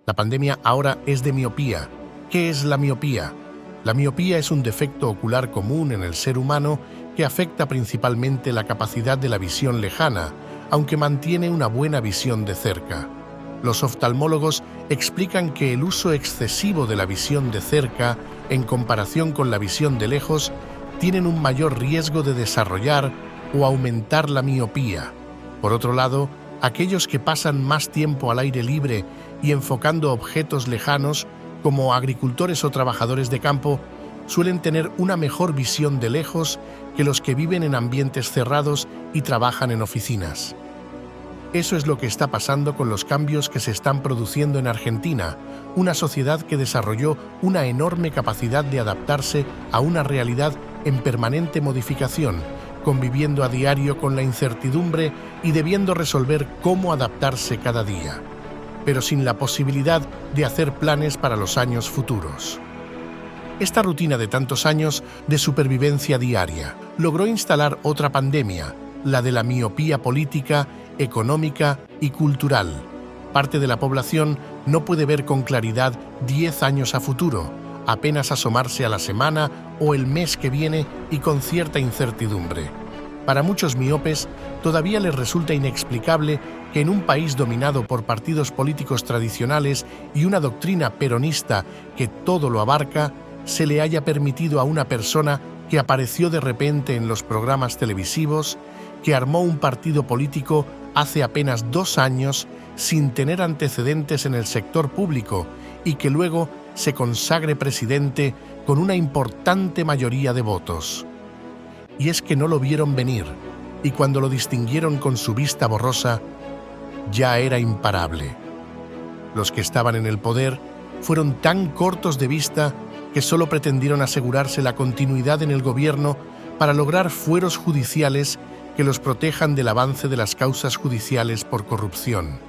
La pandemia ahora es de miopía. ¿Qué es la miopía? La miopía es un defecto ocular común en el ser humano que afecta principalmente la capacidad de la visión lejana, aunque mantiene una buena visión de cerca. Los oftalmólogos explican que el uso excesivo de la visión de cerca, en comparación con la visión de lejos, tienen un mayor riesgo de desarrollar o aumentar la miopía. Por otro lado, aquellos que pasan más tiempo al aire libre y enfocando objetos lejanos, como agricultores o trabajadores de campo, suelen tener una mejor visión de lejos que los que viven en ambientes cerrados y trabajan en oficinas. Eso es lo que está pasando con los cambios que se están produciendo en Argentina, una sociedad que desarrolló una enorme capacidad de adaptarse a una realidad en permanente modificación, conviviendo a diario con la incertidumbre y debiendo resolver cómo adaptarse cada día, pero sin la posibilidad de hacer planes para los años futuros. Esta rutina de tantos años de supervivencia diaria logró instalar otra pandemia, la de la miopía política, económica y cultural. Parte de la población no puede ver con claridad 10 años a futuro, apenas asomarse a la semana o el mes que viene y con cierta incertidumbre. Para muchos miopes, todavía les resulta inexplicable que en un país dominado por partidos políticos tradicionales y una doctrina peronista que todo lo abarca, se le haya permitido a una persona que apareció de repente en los programas televisivos, que armó un partido político hace apenas 2 años sin tener antecedentes en el sector público y que luego se consagre presidente con una importante mayoría de votos. Y es que no lo vieron venir, y cuando lo distinguieron con su vista borrosa, ya era imparable. Los que estaban en el poder fueron tan cortos de vista que solo pretendieron asegurarse la continuidad en el gobierno para lograr fueros judiciales que los protejan del avance de las causas judiciales por corrupción.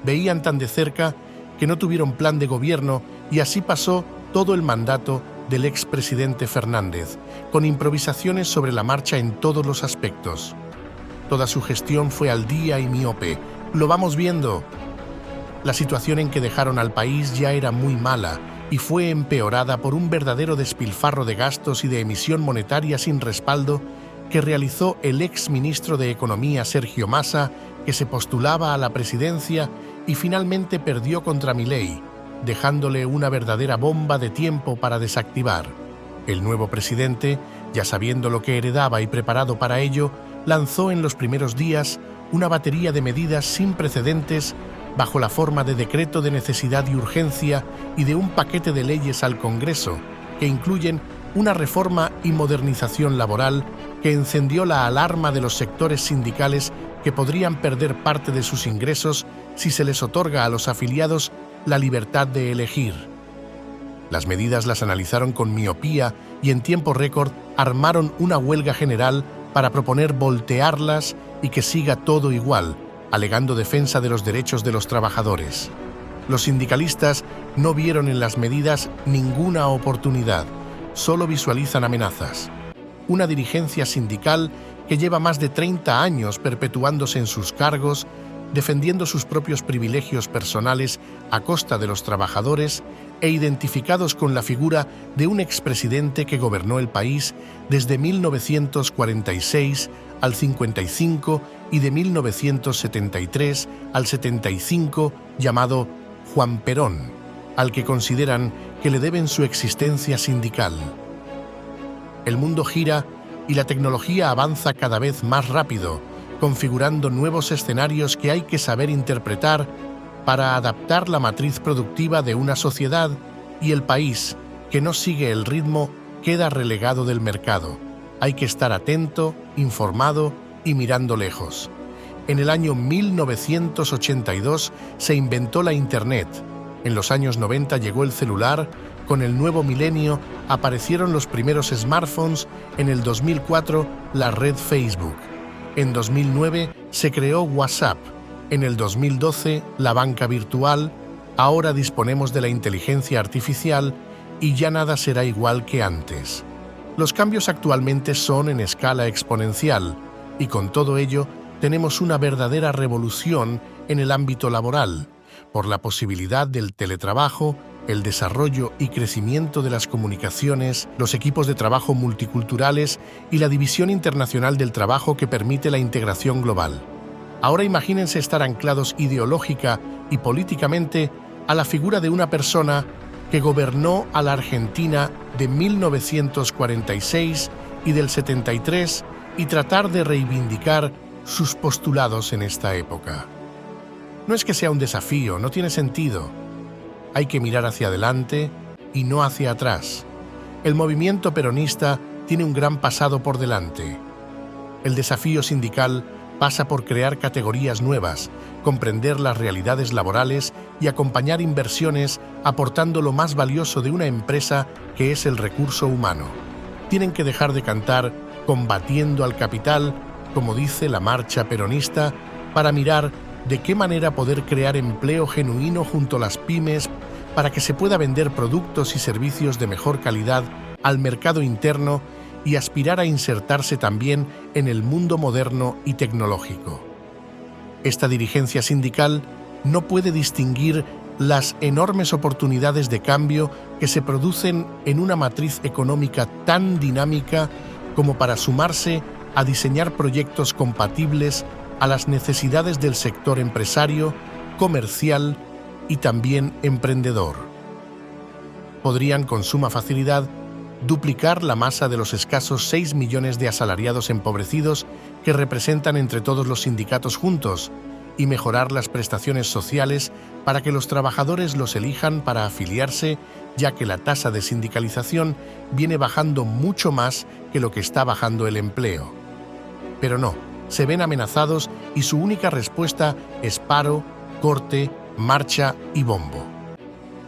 Veían tan de cerca que no tuvieron plan de gobierno y así pasó todo el mandato del expresidente Fernández, con improvisaciones sobre la marcha en todos los aspectos. Toda su gestión fue al día y miope. Lo vamos viendo. La situación en que dejaron al país ya era muy mala y fue empeorada por un verdadero despilfarro de gastos y de emisión monetaria sin respaldo que realizó el exministro de Economía Sergio Massa, que se postulaba a la presidencia y finalmente perdió contra Milei, dejándole una verdadera bomba de tiempo para desactivar. El nuevo presidente, ya sabiendo lo que heredaba y preparado para ello, lanzó en los primeros días una batería de medidas sin precedentes bajo la forma de decreto de necesidad y urgencia y de un paquete de leyes al Congreso, que incluyen una reforma y modernización laboral que encendió la alarma de los sectores sindicales que podrían perder parte de sus ingresos si se les otorga a los afiliados la libertad de elegir. Las medidas las analizaron con miopía y en tiempo récord armaron una huelga general para proponer voltearlas y que siga todo igual, alegando defensa de los derechos de los trabajadores. Los sindicalistas no vieron en las medidas ninguna oportunidad, solo visualizan amenazas. Una dirigencia sindical que lleva más de 30 años perpetuándose en sus cargos, defendiendo sus propios privilegios personales a costa de los trabajadores e identificados con la figura de un expresidente que gobernó el país desde 1946 al 55 y de 1973 al 75, llamado Juan Perón, al que consideran que le deben su existencia sindical. El mundo gira y la tecnología avanza cada vez más rápido, configurando nuevos escenarios que hay que saber interpretar para adaptar la matriz productiva de una sociedad, y el país, que no sigue el ritmo, queda relegado del mercado. Hay que estar atento, informado y mirando lejos. En el año 1982 se inventó la Internet. En los años 90 llegó el celular. Con el nuevo milenio aparecieron los primeros smartphones. En el 2004 la red Facebook. En 2009 se creó WhatsApp. En el 2012 la banca virtual. Ahora disponemos de la inteligencia artificial y ya nada será igual que antes. Los cambios actualmente son en escala exponencial y con todo ello tenemos una verdadera revolución en el ámbito laboral. por la posibilidad del teletrabajo, el desarrollo y crecimiento de las comunicaciones, los equipos de trabajo multiculturales y la división internacional del trabajo que permite la integración global. Ahora imagínense estar anclados ideológica y políticamente a la figura de una persona que gobernó a la Argentina de 1946 y del 73 y tratar de reivindicar sus postulados en esta época. No es que sea un desafío, no tiene sentido. Hay que mirar hacia adelante y no hacia atrás. El movimiento peronista tiene un gran pasado por delante. El desafío sindical pasa por crear categorías nuevas, comprender las realidades laborales y acompañar inversiones aportando lo más valioso de una empresa, que es el recurso humano. Tienen que dejar de cantar combatiendo al capital, como dice la marcha peronista, para mirar de qué manera poder crear empleo genuino junto a las pymes para que se pueda vender productos y servicios de mejor calidad al mercado interno y aspirar a insertarse también en el mundo moderno y tecnológico. Esta dirigencia sindical no puede distinguir las enormes oportunidades de cambio que se producen en una matriz económica tan dinámica como para sumarse a diseñar proyectos compatibles a las necesidades del sector empresario, comercial y también emprendedor. Podrían con suma facilidad duplicar la masa de los escasos 6 millones de asalariados empobrecidos que representan entre todos los sindicatos juntos y mejorar las prestaciones sociales para que los trabajadores los elijan para afiliarse, ya que la tasa de sindicalización viene bajando mucho más que lo que está bajando el empleo. Pero no, se ven amenazados y su única respuesta es paro, corte, marcha y bombo.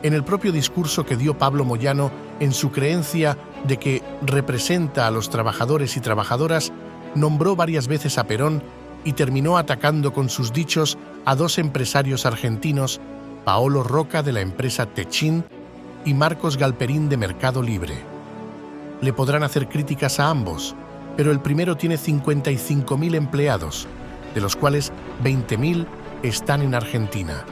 En el propio discurso que dio Pablo Moyano, en su creencia de que representa a los trabajadores y trabajadoras, nombró varias veces a Perón y terminó atacando con sus dichos a dos empresarios argentinos, Paolo Roca de la empresa Techin y Marcos Galperín de Mercado Libre. Le podrán hacer críticas a ambos, pero el primero tiene 55.000 empleados, de los cuales 20.000 están en Argentina.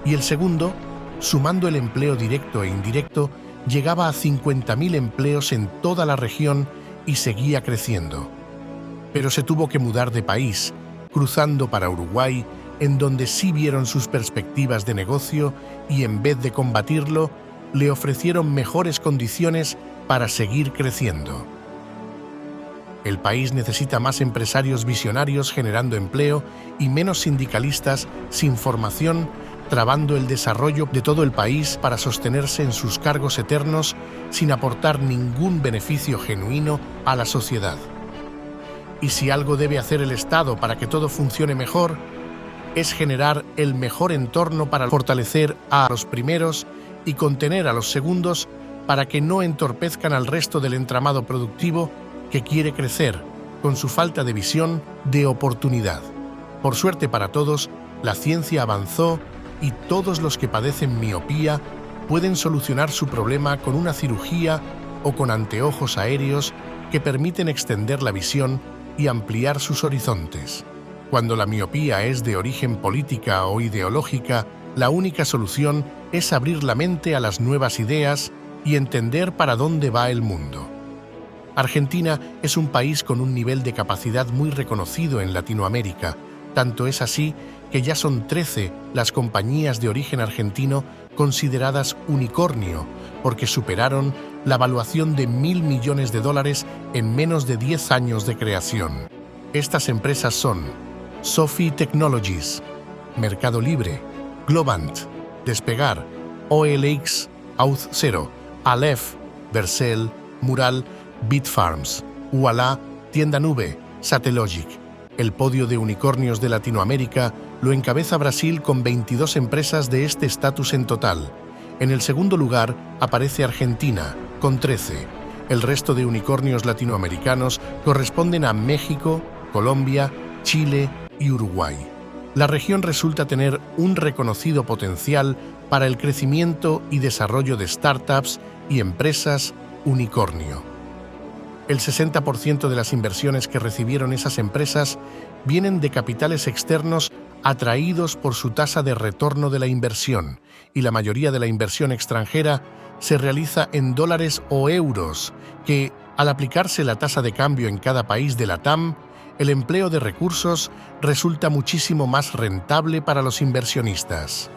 Y el segundo, sumando el empleo directo e indirecto, llegaba a 50.000 empleos en toda la región y seguía creciendo. Pero se tuvo que mudar de país, cruzando para Uruguay, en donde sí vieron sus perspectivas de negocio y en vez de combatirlo, le ofrecieron mejores condiciones para seguir creciendo. El país necesita más empresarios visionarios generando empleo y menos sindicalistas sin formación, trabando el desarrollo de todo el país para sostenerse en sus cargos eternos sin aportar ningún beneficio genuino a la sociedad. Y si algo debe hacer el Estado para que todo funcione mejor, es generar el mejor entorno para fortalecer a los primeros y contener a los segundos para que no entorpezcan al resto del entramado productivo que quiere crecer con su falta de visión de oportunidad. Por suerte para todos, la ciencia avanzó y todos los que padecen miopía pueden solucionar su problema con una cirugía o con anteojos aéreos que permiten extender la visión y ampliar sus horizontes. Cuando la miopía es de origen política o ideológica, la única solución es abrir la mente a las nuevas ideas y entender para dónde va el mundo. Argentina es un país con un nivel de capacidad muy reconocido en Latinoamérica, tanto es así que ya son 13 las compañías de origen argentino consideradas unicornio, porque superaron la valuación de $1.000 millones en menos de 10 años de creación. Estas empresas son Sophie Technologies, Mercado Libre, Globant, Despegar, OLX, Auth0, Aleph, Vercel, Mural, Bitfarms, Ualá, Tienda Nube, Satellogic. El podio de unicornios de Latinoamérica lo encabeza Brasil con 22 empresas de este estatus en total. En el segundo lugar aparece Argentina, con 13. El resto de unicornios latinoamericanos corresponden a México, Colombia, Chile y Uruguay. La región resulta tener un reconocido potencial para el crecimiento y desarrollo de startups y empresas unicornio. El 60% de las inversiones que recibieron esas empresas vienen de capitales externos atraídos por su tasa de retorno de la inversión, y la mayoría de la inversión extranjera se realiza en dólares o euros, que, al aplicarse la tasa de cambio en cada país de la TAM, el empleo de recursos resulta muchísimo más rentable para los inversionistas.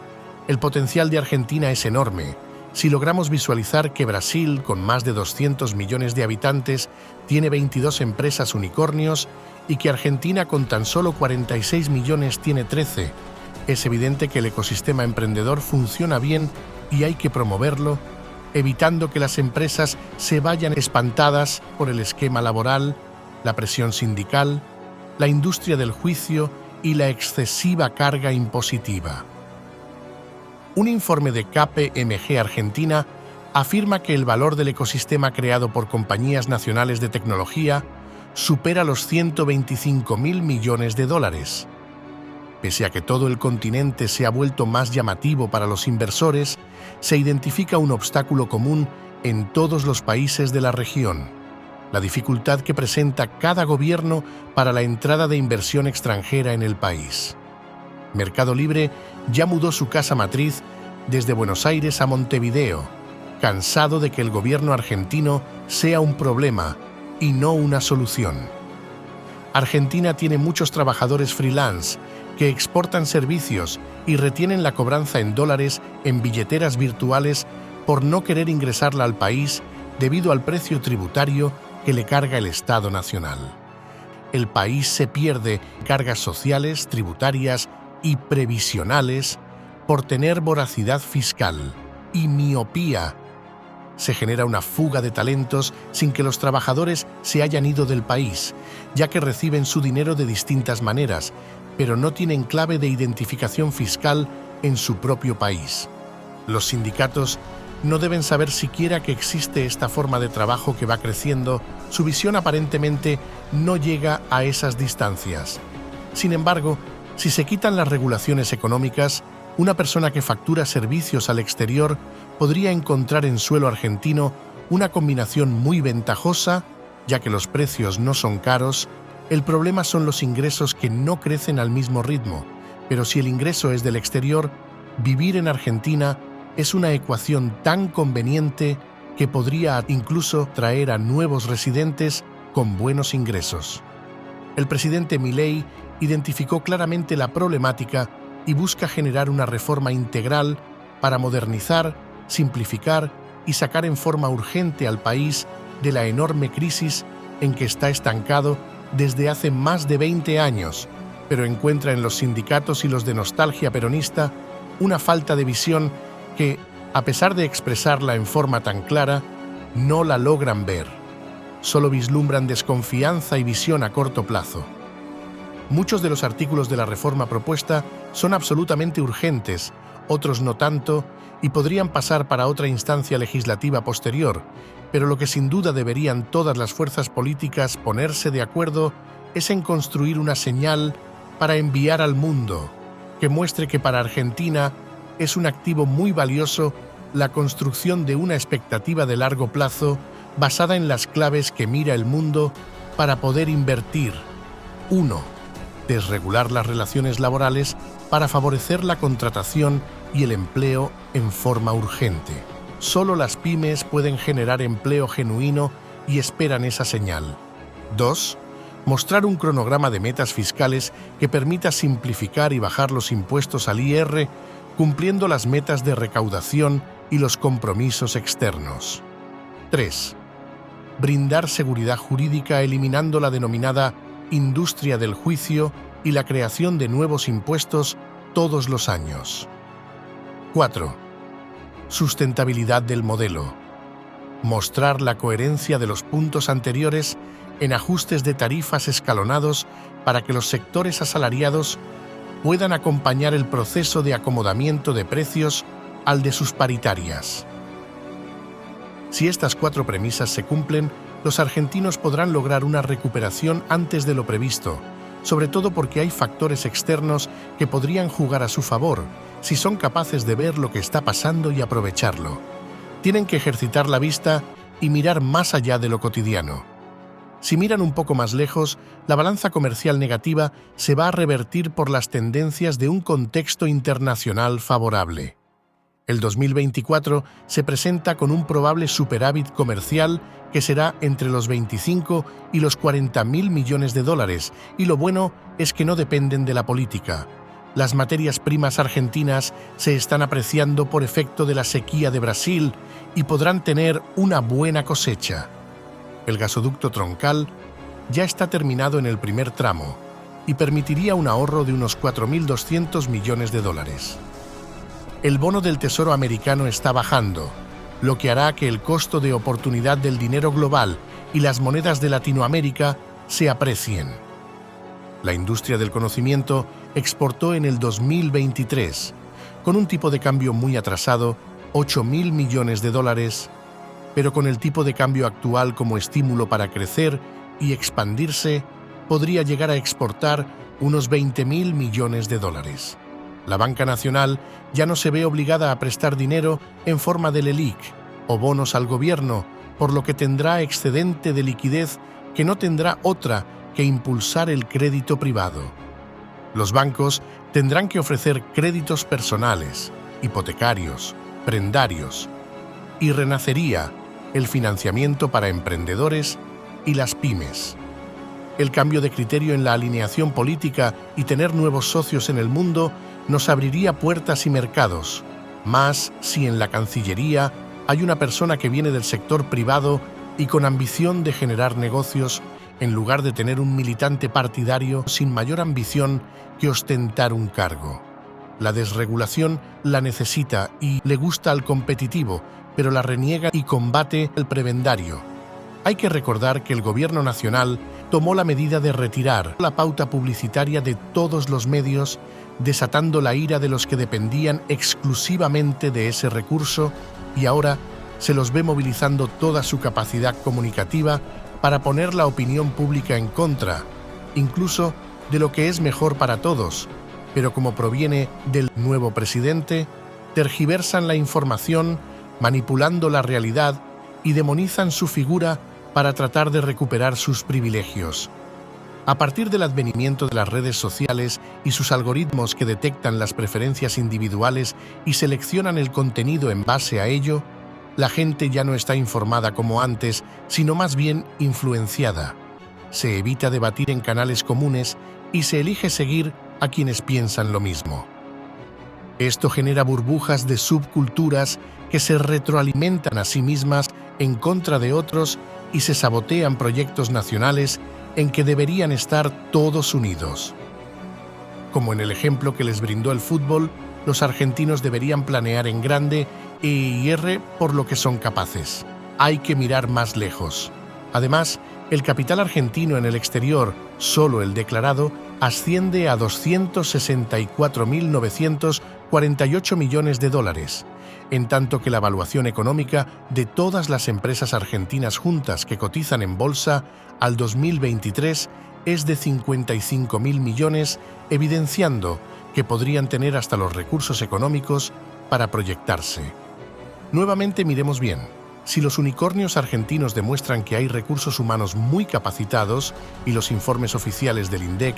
El potencial de Argentina es enorme. Si logramos visualizar que Brasil, con más de 200 millones de habitantes, tiene 22 empresas unicornios y que Argentina, con tan solo 46 millones, tiene 13, es evidente que el ecosistema emprendedor funciona bien y hay que promoverlo, evitando que las empresas se vayan espantadas por el esquema laboral, la presión sindical, la industria del juicio y la excesiva carga impositiva. Un informe de KPMG Argentina afirma que el valor del ecosistema creado por compañías nacionales de tecnología supera los 125.000 millones de dólares. Pese a que todo el continente se ha vuelto más llamativo para los inversores, se identifica un obstáculo común en todos los países de la región: la dificultad que presenta cada gobierno para la entrada de inversión extranjera en el país. Mercado Libre ya mudó su casa matriz desde Buenos Aires a Montevideo, cansado de que el gobierno argentino sea un problema y no una solución. Argentina tiene muchos trabajadores freelance que exportan servicios y retienen la cobranza en dólares en billeteras virtuales por no querer ingresarla al país debido al precio tributario que le carga el Estado Nacional. El país se pierde cargas sociales, tributarias y previsionales por tener voracidad fiscal y miopía. Se genera una fuga de talentos sin que los trabajadores se hayan ido del país, ya que reciben su dinero de distintas maneras, pero no tienen clave de identificación fiscal en su propio país. Los sindicatos no deben saber siquiera que existe esta forma de trabajo que va creciendo. Su visión aparentemente no llega a esas distancias. Sin embargo, si se quitan las regulaciones económicas, una persona que factura servicios al exterior podría encontrar en suelo argentino una combinación muy ventajosa, ya que los precios no son caros. El problema son los ingresos, que no crecen al mismo ritmo, pero si el ingreso es del exterior, vivir en Argentina es una ecuación tan conveniente que podría incluso traer a nuevos residentes con buenos ingresos. El presidente Milei identificó claramente la problemática y busca generar una reforma integral para modernizar, simplificar y sacar en forma urgente al país de la enorme crisis en que está estancado desde hace más de 20 años, pero encuentra en los sindicatos y los de nostalgia peronista una falta de visión que, a pesar de expresarla en forma tan clara, no la logran ver. Solo vislumbran desconfianza y visión a corto plazo. Muchos de los artículos de la reforma propuesta son absolutamente urgentes, otros no tanto, y podrían pasar para otra instancia legislativa posterior, pero lo que sin duda deberían todas las fuerzas políticas ponerse de acuerdo es en construir una señal para enviar al mundo, que muestre que para Argentina es un activo muy valioso la construcción de una expectativa de largo plazo basada en las claves que mira el mundo para poder invertir. 1. Desregular las relaciones laborales para favorecer la contratación y el empleo en forma urgente. Solo las pymes pueden generar empleo genuino y esperan esa señal. 2. Mostrar un cronograma de metas fiscales que permita simplificar y bajar los impuestos al IR, cumpliendo las metas de recaudación y los compromisos externos. 3. Brindar seguridad jurídica eliminando la denominada industria del juicio y la creación de nuevos impuestos todos los años. 4. Sustentabilidad del modelo. Mostrar la coherencia de los puntos anteriores en ajustes de tarifas escalonados para que los sectores asalariados puedan acompañar el proceso de acomodamiento de precios al de sus paritarias. Si estas 4 premisas se cumplen, los argentinos podrán lograr una recuperación antes de lo previsto, sobre todo porque hay factores externos que podrían jugar a su favor si son capaces de ver lo que está pasando y aprovecharlo. Tienen que ejercitar la vista y mirar más allá de lo cotidiano. Si miran un poco más lejos, la balanza comercial negativa se va a revertir por las tendencias de un contexto internacional favorable. El 2024 se presenta con un probable superávit comercial que será entre los 25 y los 40.000 millones de dólares, y lo bueno es que no dependen de la política. Las materias primas argentinas se están apreciando por efecto de la sequía de Brasil y podrán tener una buena cosecha. El gasoducto troncal ya está terminado en el primer tramo y permitiría un ahorro de unos 4.200 millones de dólares. El bono del Tesoro americano está bajando, lo que hará que el costo de oportunidad del dinero global y las monedas de Latinoamérica se aprecien. La industria del conocimiento exportó en el 2023, con un tipo de cambio muy atrasado, 8.000 millones de dólares, pero con el tipo de cambio actual como estímulo para crecer y expandirse, podría llegar a exportar unos 20.000 millones de dólares. La banca nacional ya no se ve obligada a prestar dinero en forma de LELIQ o bonos al gobierno, por lo que tendrá excedente de liquidez que no tendrá otra que impulsar el crédito privado. Los bancos tendrán que ofrecer créditos personales, hipotecarios, prendarios, y renacería el financiamiento para emprendedores y las pymes. El cambio de criterio en la alineación política y tener nuevos socios en el mundo nos abriría puertas y mercados, más si en la Cancillería hay una persona que viene del sector privado y con ambición de generar negocios, en lugar de tener un militante partidario sin mayor ambición que ostentar un cargo. La desregulación la necesita y le gusta al competitivo, pero la reniega y combate el prebendario. Hay que recordar que el Gobierno nacional tomó la medida de retirar la pauta publicitaria de todos los medios, desatando la ira de los que dependían exclusivamente de ese recurso, y ahora se los ve movilizando toda su capacidad comunicativa para poner la opinión pública en contra, incluso de lo que es mejor para todos, pero como proviene del nuevo presidente, tergiversan la información, manipulando la realidad y demonizan su figura para tratar de recuperar sus privilegios. A partir del advenimiento de las redes sociales y sus algoritmos que detectan las preferencias individuales y seleccionan el contenido en base a ello, la gente ya no está informada como antes, sino más bien influenciada. Se evita debatir en canales comunes y se elige seguir a quienes piensan lo mismo. Esto genera burbujas de subculturas que se retroalimentan a sí mismas en contra de otros y se sabotean proyectos nacionales en que deberían estar todos unidos. Como en el ejemplo que les brindó el fútbol, los argentinos deberían planear en grande y por lo que son capaces. Hay que mirar más lejos. Además, el capital argentino en el exterior, solo el declarado, asciende a 264.948 millones de dólares, en tanto que la evaluación económica de todas las empresas argentinas juntas que cotizan en bolsa al 2023 es de 55.000 millones, evidenciando que podrían tener hasta los recursos económicos para proyectarse. Nuevamente miremos bien. Si los unicornios argentinos demuestran que hay recursos humanos muy capacitados y los informes oficiales del INDEC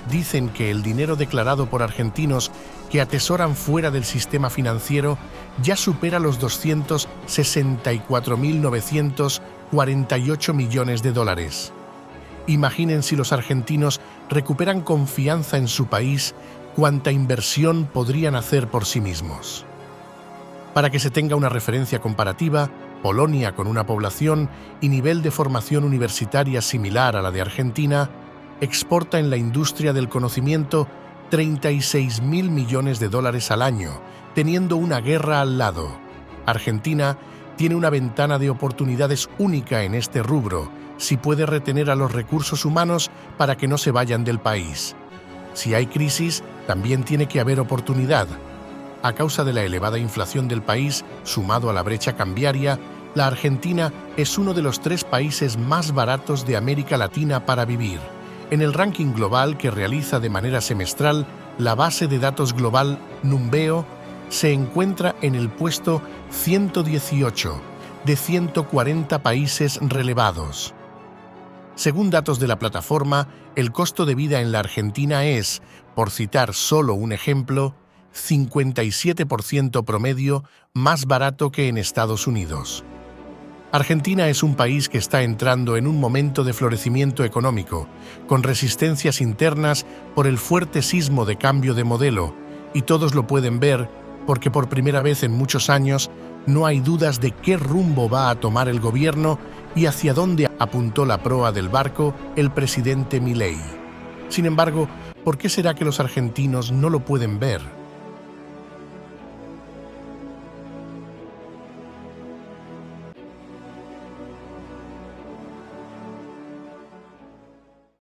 dicen que el dinero declarado por argentinos que atesoran fuera del sistema financiero ya supera los 264.948 millones de dólares. Imaginen si los argentinos recuperan confianza en su país, cuánta inversión podrían hacer por sí mismos. Para que se tenga una referencia comparativa, Polonia, con una población y nivel de formación universitaria similar a la de Argentina, exporta en la industria del conocimiento 36.000 millones de dólares al año, teniendo una guerra al lado. Argentina tiene una ventana de oportunidades única en este rubro, si puede retener a los recursos humanos para que no se vayan del país. Si hay crisis, también tiene que haber oportunidad. A causa de la elevada inflación del país, sumado a la brecha cambiaria, la Argentina es uno de los 3 países más baratos de América Latina para vivir. En el ranking global que realiza de manera semestral la base de datos global Numbeo, se encuentra en el puesto 118 de 140 países relevados. Según datos de la plataforma, el costo de vida en la Argentina es, por citar solo un ejemplo, 57% promedio más barato que en Estados Unidos. Argentina es un país que está entrando en un momento de florecimiento económico, con resistencias internas por el fuerte sismo de cambio de modelo, y todos lo pueden ver porque por primera vez en muchos años no hay dudas de qué rumbo va a tomar el gobierno y hacia dónde apuntó la proa del barco el presidente Milei. Sin embargo, ¿por qué será que los argentinos no lo pueden ver?